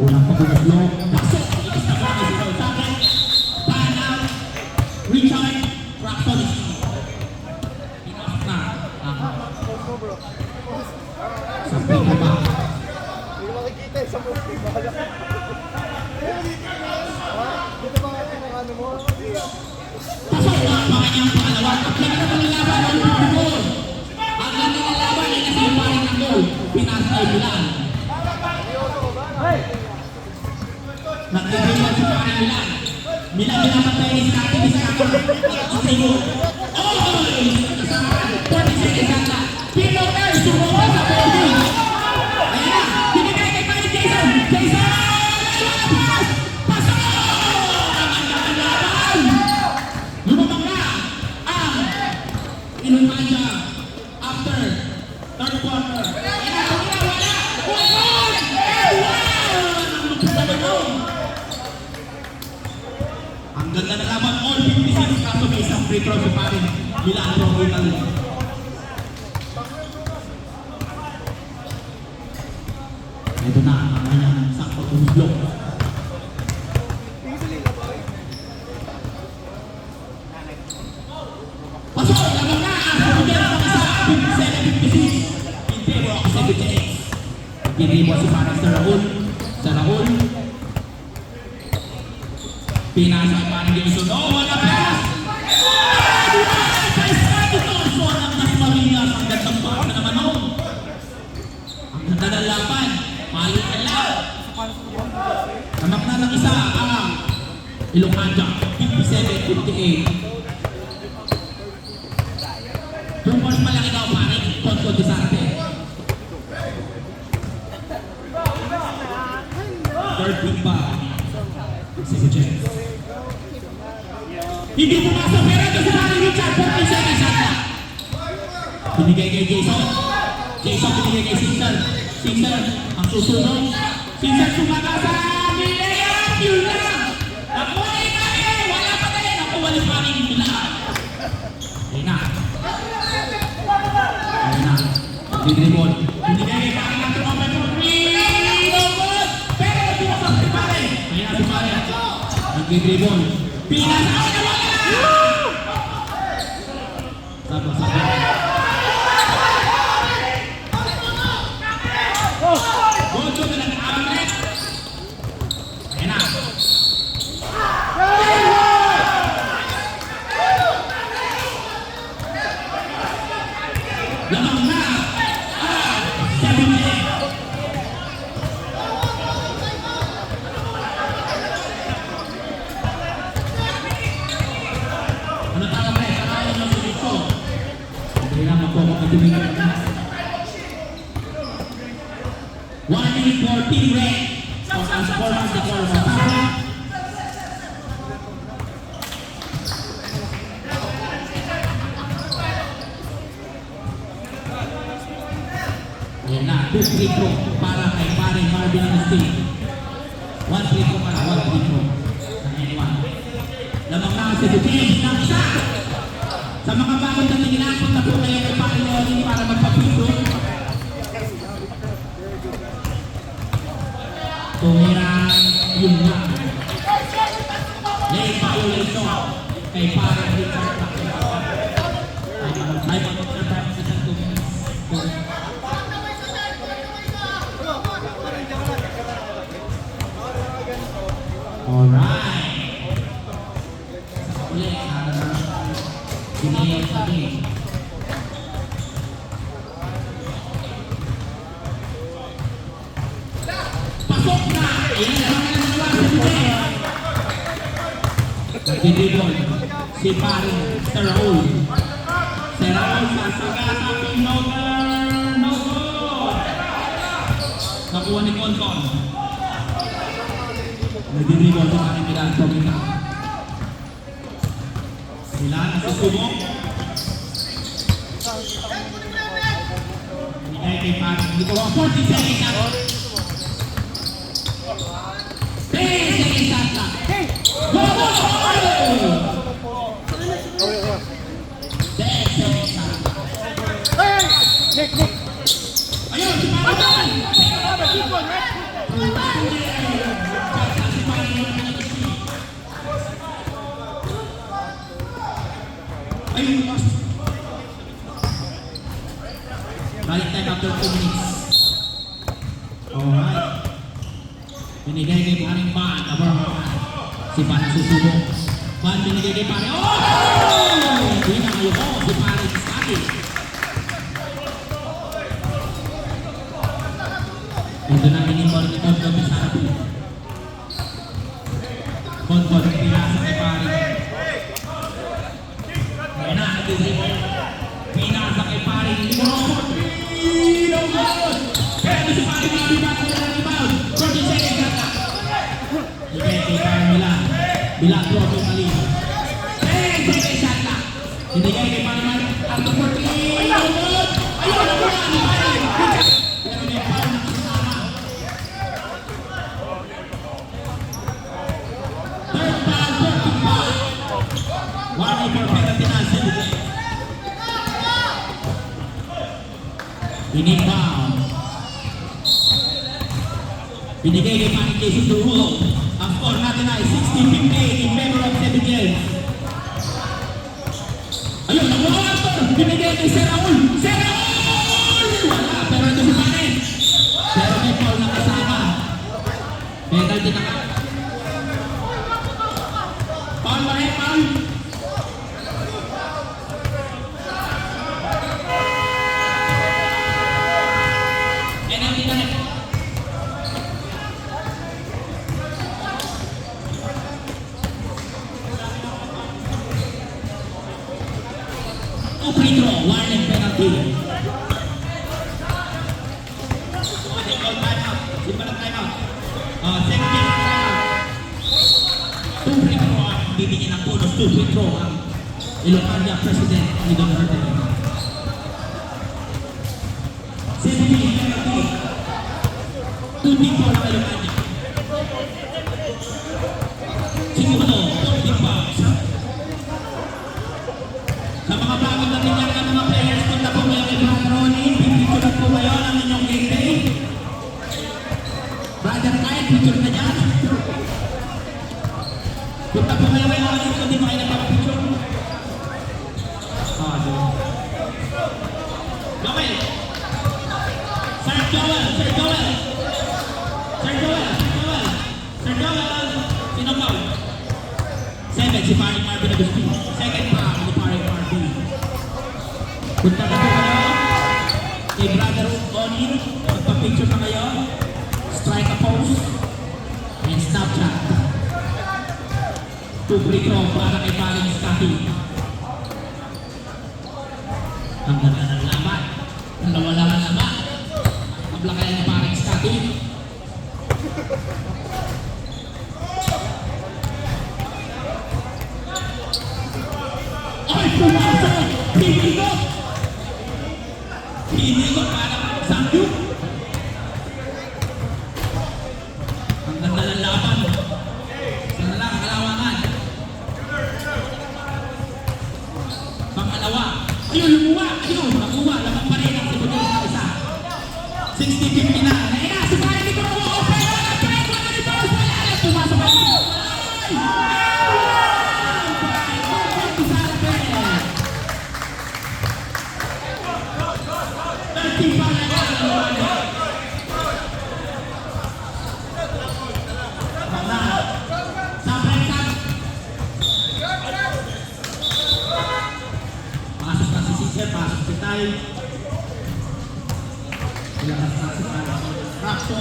Unang pagbubuslong. Pasok! Ikas na kami si Raul Sakin. Pan out. Richard. Rockson. Enough na ang sa pinaba. Hindi ko makikita sa post. Dito ba ang ano mo? Pasok na ang kanyang pangalawa. Ang ganda ng laban ng Liverpool. Ang ganda ng laban ay nasa iparin ng goal. Pinasa ay Milan. Nagtitipon si pare Milan. Milan pinapatay ni Scotty ni Scotty. Nagtitipon. Oh! 20 seconds na. Pinotay, sumama sa body. Ayan na. Binigay kay pare Jason. Jason! Pass! Pasok! Ang laban! Lumabang na ang Ilumaja after third quarter. Ayan na. Wala! Wala! Ang lupit na naman. Ang ganda na laban. All 56 kaso may isang free throw si pare Milano Italy. Ito na ang kanyang sakto block. Pasok! Laban na! Ang isa! 57-56 in favor of 78. Pinibot si parang sa Raul. Pinasa ang parang Jason. Oh, wala pass! Ang Marinas, ang gandang baka naman ako. Ang ganda ng laban. Malit na lang. Anak na ng isa ang Ilocanja, 57-58. 2 points pa lang ikaw, pare. Control Desarte. Third pick pa. Sige, check. Hindi pumasok, pero ito si pare Richard. 40 seconds na. Binigay kay Jason. Jason binigay kay Caesar. Caesar ang susunod. Caesar sumagasa. Nilayang! Yun lang! Nakuha tayo! Wala pa tayo! Nakuha ni paring nila. Ayun na. Ayun na. Bidribon. Binigay kay paring natin open for free. No good! Pero pumasok si pare. Ayun na si pare. Nagbidribon. Pinasa ako na wala! Sabi. Gojo na nag-aamlet. Ayan na. Lamang na. 70. Ano tawag ba? Tawag nyo sa dito. Hindi naman po makatibigyan na. 1 minute 14 red. So, ang score ng score mo. Ayan na, 2 free throw para kay paring Marvin Agustin. 1 free throw para 1 free throw. Ng anyone. Lamang na si James ng isa. Sa mga bagong dating inakot na po kayo kay paring Leonin para magpapiso. Tumira yun lang. Late violation kay parang Richard Paqueta. Ay pag-trap sa 2 minutes. Alright. Ulit binigay sa game. Pasok na! Ayan, naman na naman sa bibig. Nagdidibon si paring Sir Raul. Si Raul sasagasa pinogger. No good! Nakuha ni Concon. Nagdidibon si paring Milan Tomita. Milan nasusubok. Binigay kay paring dito. 40 seconds na. Ayun, si Papa! Ayun, mas. Balik time after 2 minutes. Alright. Binigay kay paring Ban. Si Ban susubok. Ban binigay kay paring. Oh! Hindi na kayo ko. Si paring Scotty. Ito na minimum ni Tom Tom sa harap. Konton, pinasa kay pare. Ayan na, nag-dribble. Pinasa kay pare. No good! Pero si pare mabibat ko ng rebound. 40 seconds na. Ibigay kay Carmela. Bilang drop yung mali. 10 seconds shot na. Ibigay kay pare Mar. After 40. No good! Ayun, nakuha ni pare. Pero may foul na kasama. Third foul, 45. 1 for penalty na si Bigay. Inbound. Binigay kay Manny Jason Durulo. Ang score natin ay 60-58 in favor of Seven James. Ayun, nakuha ang score. Binigay kay Sir Raul. Sir Raul! Wala, pero ito si Manny. Pero may foul na kasama. Penalty na ka. Foul ba rin, foul? Penalty na rin. Free throw, warning penalty. Okay, call timeout. Simple na timeout. Second game timeout. 2 free throw ang bibigyan ng bonus. 2 free throw ang Ilocania President ni Don Hurten. 7 game penalty. 2 big foul ang Ilocania. Siguro, 4 big fouls. Sa mga bagong natin yan ng mga players, punta po kayo kay Brother Ronnie. Pipicturean po kayo ng inyong game day. Brother Kyle, picture na dyan. Punta po kayo kay Ronnie kung di mo kayo nagpapapicture. Joel! Sir Joel! Sir Joel! Sir Joel! Sir Joel! Sir Joel! Sino po? 7, si Paring Marvin Agustin. Second pa, si Paring Marvin. Punta na po kayo kay Brother Onin. Magpa-picture na kayo. Strike a pose. And Snapchat. 2 free throw para kay Paring Scotty. Ang ganda ng laban. Nawala na naman. Abla kaya ni Paring Scotty. Ay, pumasok! Hinigot! Hinigot parang sangyup! Ang ganda ng laban. Sana lang, kalawangan. Pangalawa. Ayun, lumuwa! Ayun, nakuha. Lamang pa rin ang sibugay sa isa. 60-50 na. Naina, si Paring Nico na mo. Open! Wala! Wala! Wala! Pumasok pa rin. Pasok na si Caesar, pasok si Tay. Ilakas na si Rapso.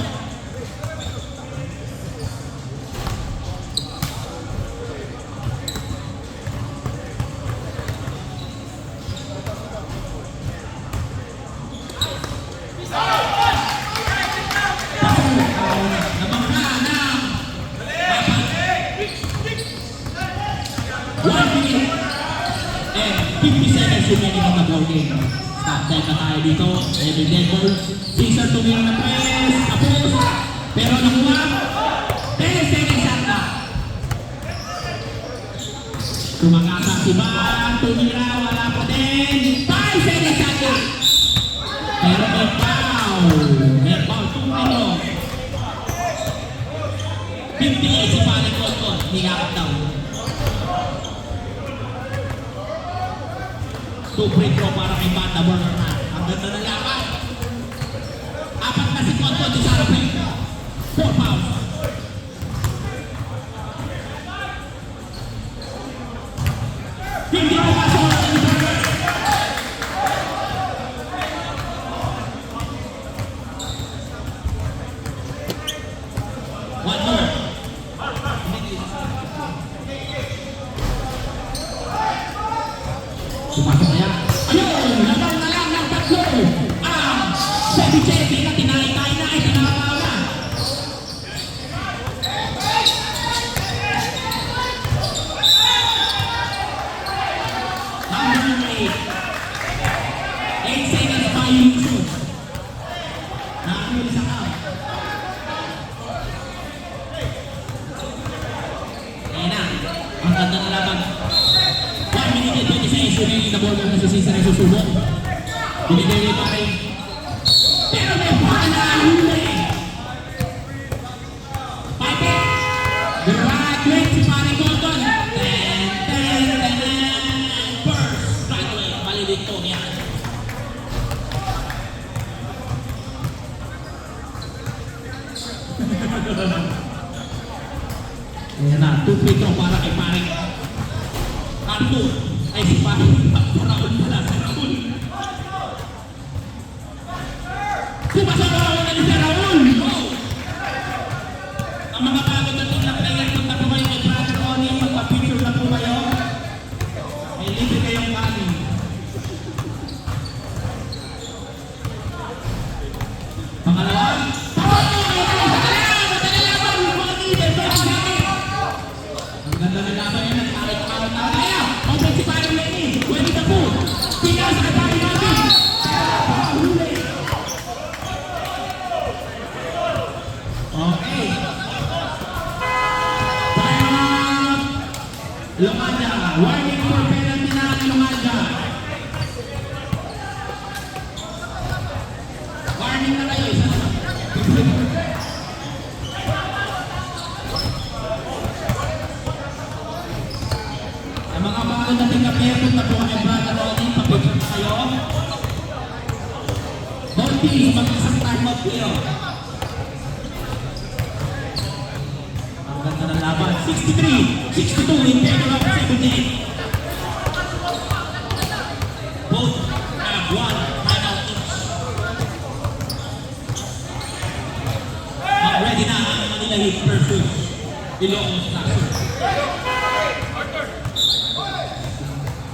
Remaining on the ball game. Stop time na tayo dito. Every level. Caesar tumira na press. Tapos. Pero nakuha. 10 seconds shot na. Tumakasa si Van. Tumira. Wala pa din. 5 seconds shot na. Pero may foul. May foul. Tumino. 58 si Paring Cotton. Niyakap daw. 2 free throw para kay Banda Burner na. Ang ganda ng laban. 4 na si Cotton sa harapin. 4 fouls. Hindi mo pasok ang Burner. One more. Pumasok kaya. Ayun! Laban na lang ng tatlo. Ang Chevy na tinay-tay na ay pinakabaw na. Number 8. 8 seconds pa yung shoot. Nakakuli sa out. Ayan na. Ang ganda na laban. 1 minute and 20 seconds remaining na ball na nasisisa na susubok. Binigay niya pa rin. Pero may pala huli. Pipe. Graduate si Paring Gordon. Burst. Right away. Malilito niya. Ayan na. 2 free throw para kay Paring Arthur. Ay si Paring Raul pala. Si Raul. Pumasok ako na ni si Raul. Oh! Ang mga bago natin na player kung na po kayo kay Brother Ronnie, magpa-picture na po kayo. May libre kayong kanin. Pangalawa. Ang ganda na laban yan. Tarik-tarik na kaya. Open si Paring Lenny. Pwede na po. Tingnan sa Paring natin. Huli. Okay. Timeout. Lumanda. Warning for penalty na ang Lumanda. Warning na kayo. Ang mga bago natin kapirot na po ay Brother Ronnie. Papicture na kayo. Both teams, mag-isang timeout kayo. Ang ganda ng laban. 63, 62 in favor of 78. Both have one timeout each. Ready na ang Manila Heat versus Ilocos Stars.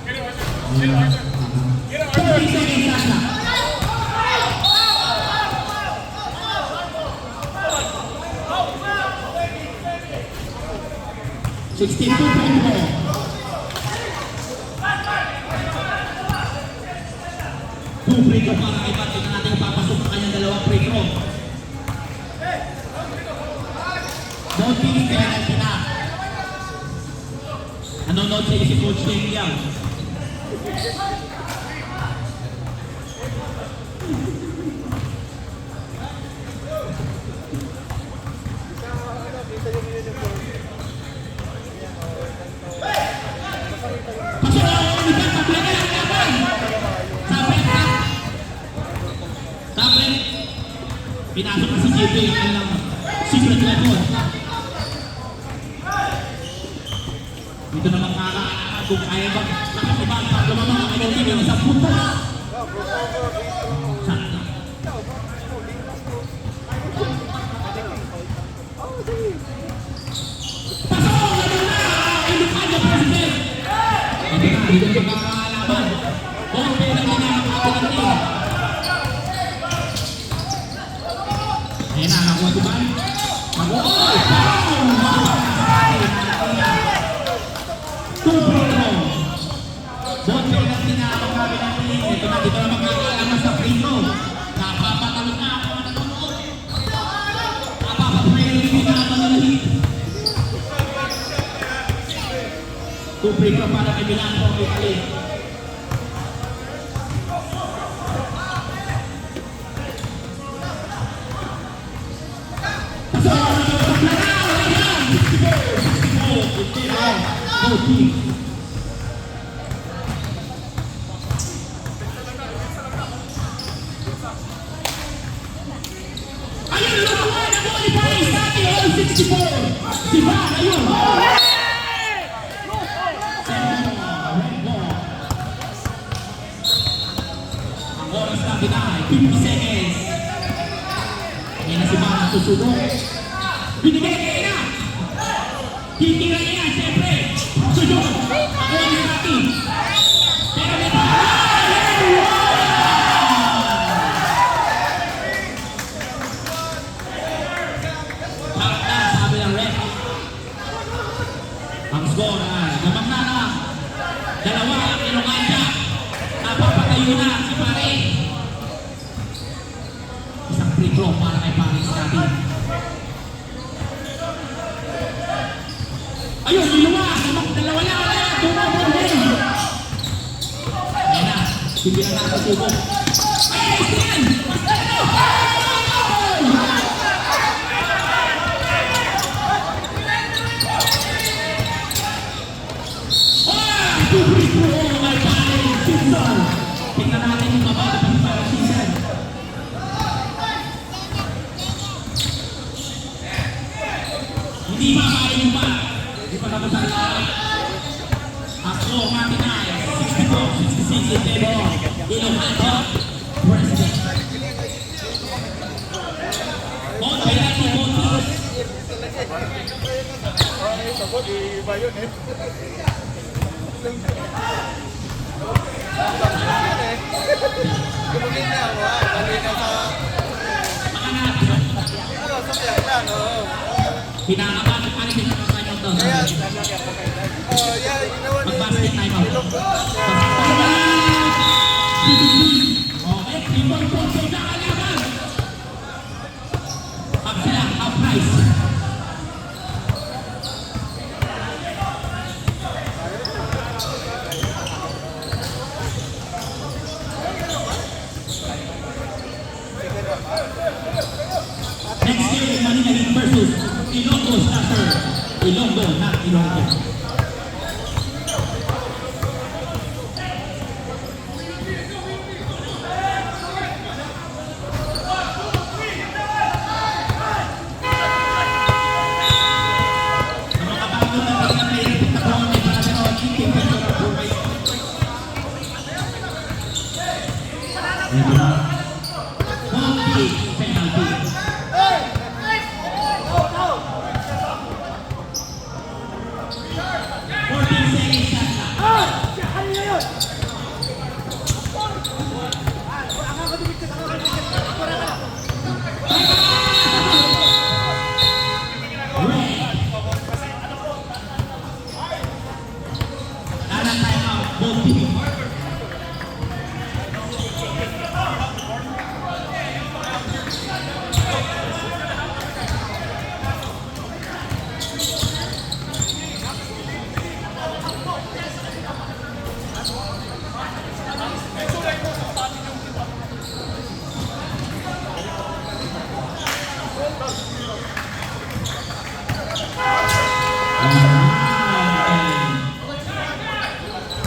Get it, Arthur. Get it, 30 Arthur. seconds last na. Sixty-two point four. Two free throw para kay Pat. Tingnan natin papasok ang kanyang dalawang free throw. Both teams penalty na. Nanonood sila si Coach Deng Liao. Pasok ako ni Pat. Paglagay ang laban. Tapos. Pinasok na si JP. Ang lang. Secret weapon. Dito naman kakaanakan kung kaya ba nakatibang para lumabang ang kanyang team ng isang puntos. Sakta. Pasok! Lalo na! Ilocano President! Ito na, dito na magkakalaban. Okay lang din ang ating team. Ayan na, nakuha si Ban. Nakuha! Two free throw. Both penalty na ang kabilang team. Ito na, dito na magkakalaman sa free throw. Napapatalon na ako ang nanonood. Napapapray din na ang Manila Heat. Two free throw para kay Milanco Italy. Go team. Ayun, lumawan ang mga Paris dati, all 64. Si Van, ayun. Ang oras na binay, 50 seconds. Ngayon na si Van ang susubok. Binigay kayo na. Titira niya, siyempre. Sudok. Ang oras natin. Pero may score ay gumagna na. Dalawa ang Ilonganda. Napapatayo na si Pare. Isang free throw para kay Pare Scotty. Ayun, iluwa. Dalawa lang. Tumabog din. Ayan na. Hindi na nakasubok. Ay, Christian! Free throw kay Pare Season. Tingnan natin yung mababa pa si Pare Season. Hindi ba kaya yung ba? Hindi pa tapos ang lahat. Ako, Martinay, 64-66 in favor. Ilonganda, President. Ball by Lucky Montes. Sabot, iba yun eh. Kumagin na ako ah. Dali na sa... Ano, sa tiyak lang, oo. Pinakabahan pa rin yung kanyang doon. Kaya, yeah, ginawa niya. Mag-basket time out. Okay, 3 points sa kalaban. Up sila, up price. Next game, Manila Heat versus Ilonggo Starter. Ilonggo, not Ilonggo. Ang mga bago na player, pagkakaroon ay para sa team pension of Burmay. Penalty. 14 seconds shot clock. Kanan time out, both teams.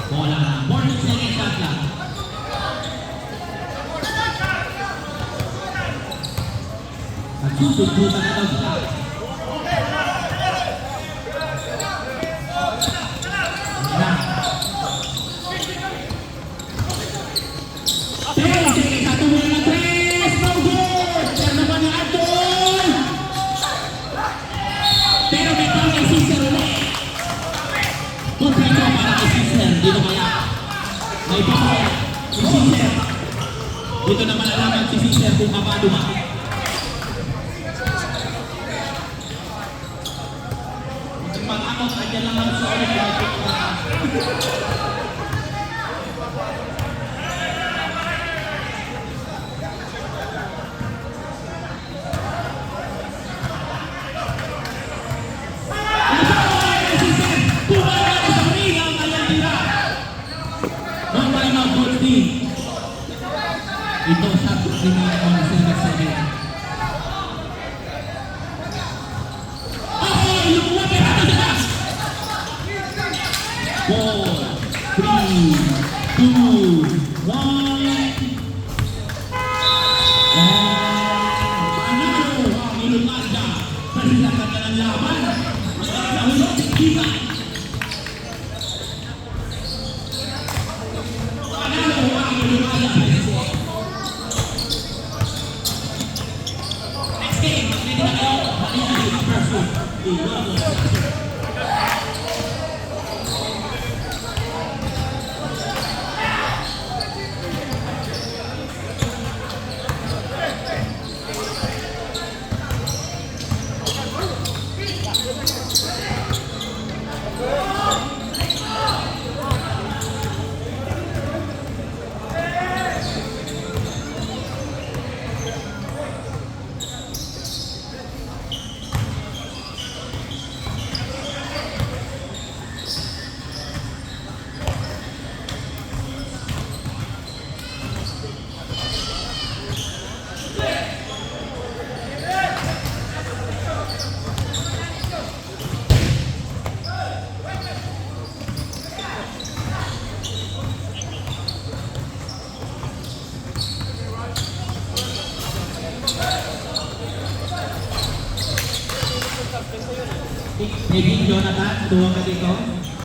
Bola na. 14 seconds shot clock. Nagsusubutan na daw sila. Na. 10 seconds sa tumula na 3. No good! Yan naman ni Adol! Pero may pang kay Sister ulit. Kompleto para kay Sister. Dito kaya. May bawal si Sister. Dito na malalaman si Sister kung kapado ba. Pag-akot, andyan lang ang sa ulit. Ito sa kriminal on 7-7. Oh, yung lapit natin sila! 4, 3, 2, 1. Panalo ang Ilonganda sa silakan ng laban. Sa hulog ng Giga. Panalo ang Ilonganda sa silakan. Next game, ready na kayo. Manila Heat versus Ilonggo Starter. Naging Jonathan, tuwa ka dito.